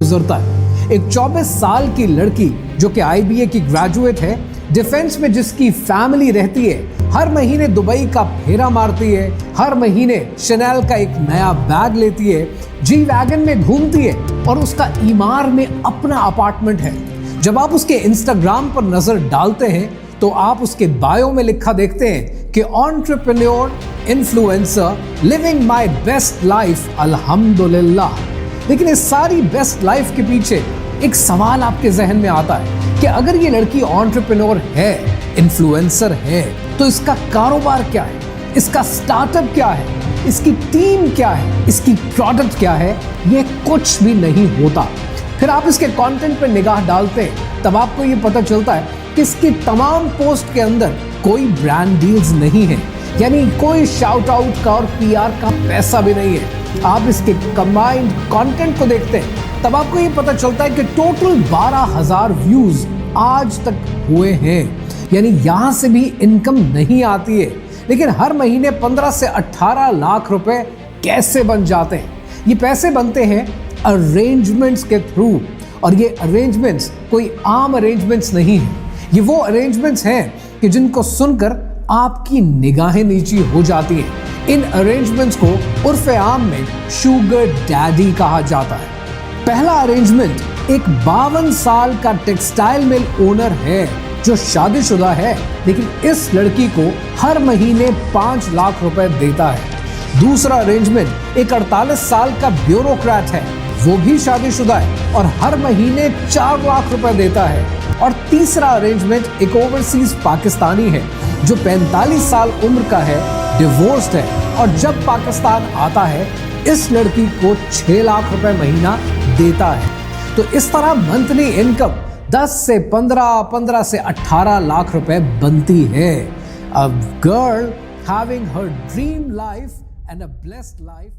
गुजरता है। एक 24 साल की लड़की जो कि IBA की ग्रेजुएट है, डिफेंस में जिसकी फैमिली रहती है, हर महीने दुबई का फेरा मारती है, हर महीने शनेल का एक नया बैग लेती है, जी वैगन में घूमती है और उसका ईमार में अपना अपार्टमेंट है। जब आप उसके इंस्टाग्राम पर नजर डालते हैं तो आप उसके बायो में लिखा देखते हैं कि entrepreneur, influencer, living my best life अल्हम्दुलिल्लाह। लेकिन इस सारी बेस्ट लाइफ के पीछे एक सवाल आपके जहन में आता है कि अगर ये लड़की एंटरप्रेन्योर है, इन्फ्लुएंसर है, तो इसका कारोबार क्या है, इसका स्टार्टअप क्या है, इसकी टीम क्या है, इसकी प्रोडक्ट क्या है? ये कुछ भी नहीं होता। फिर आप इसके कंटेंट पर निगाह डालते हैं तब आपको ये पता चलता है कि इसकी तमाम पोस्ट के अंदर कोई ब्रांड डील्स नहीं है, यानी कोई शाउट आउट का और PR का पैसा भी नहीं है। आप इसके कंबाइंड कंटेंट को देखते हैं तब आपको ये पता चलता है कि टोटल 12,000 व्यूज आज तक हुए हैं, यानी यहां से भी इनकम नहीं आती है। लेकिन हर महीने 15 से 18 लाख रुपए कैसे बन जाते हैं? ये पैसे बनते हैं अरेंजमेंट्स के थ्रू, और ये अरेंजमेंट्स कोई आम अरेंजमेंट्स नहीं है। ये वो अरेंजमेंट्स हैं कि जिनको सुनकर आपकी निगाहें नीची हो जाती हैं। इन अरेंजमेंट्स को उर्फ आम में शुगर डैडी कहा जाता है। पहला अरेंजमेंट एक 52 साल का टेक्सटाइल मिल ओनर है जो शादीशुदा है, लेकिन इस लड़की को हर महीने 5 लाख रुपए देता है। दूसरा अरेंजमेंट एक 48 साल का ब्यूरोक्रेट है, वो भी शादीशुदा है और हर महीने 4 लाख रुपए देता है। और तीसरा अरेंजमेंट एक ओवरसीज पाकिस्तानी है जो 45 साल उम्र का है, डिवोर्स्ड है, और जब पाकिस्तान आता है इस लड़की को 6 लाख रुपए महीना देता है। तो इस तरह मंथली इनकम 10 से 15, 15 से 18 लाख रुपए बनती है। A girl having her dream life and a blessed life.